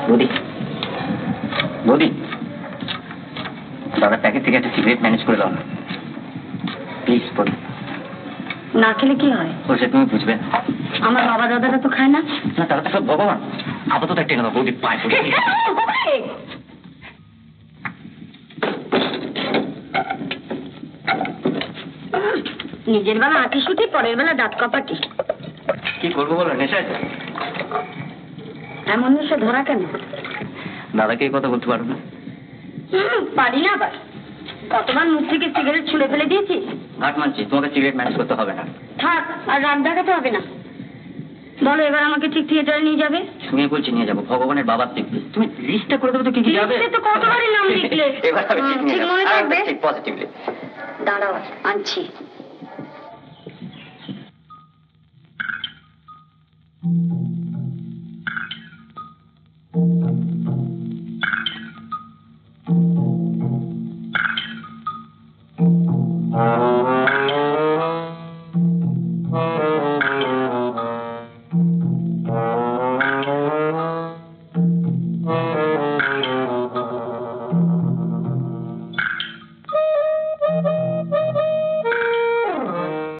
বৌদি বৌদি, দাদার প্যাকেট থেকে একটা সিগারেট ম্যানেজ করে দাও না প্লিজ। বৌদি না খেলে কি হয়? বলছে তুমি বুঝবে। আমার বাবা দাদারা তো খায় না। না তারা তো সব ভগবান। আপাতত একটা না বৌদি পায়। নিজের বেলা আঁটি শুটি, পরের বেলা দাঁত কপাটি। কি করবো বলো, নেশা আছে। এমন নেশা ধরা কেন? দাদাকে এই কথা বলতে পারো না? পারি না আবার। কতবার মুখ থেকে সিগারেট ছুঁড়ে ফেলে দিয়েছিস। ঘাট মানছি, তোমাকে সিগারেট ম্যানেজ করতে হবে না। থাক, আর রাত দেখাতে হবে না। বলো এবার আমাকে ঠিক থিয়েটারে নিয়ে যাবে? শুনে বলছি নিয়ে যাবো, ভগবানের বাবার দিব্যি। তুমি লিস্টটা করে দেবে তো কি কি যাবে। তো কতবারই নাম লিখলে। এবার আমি ঠিক নিয়ে যাবো, মনে থাকবে পজিটিভলি। দাঁড়াও আনছি। Thank you.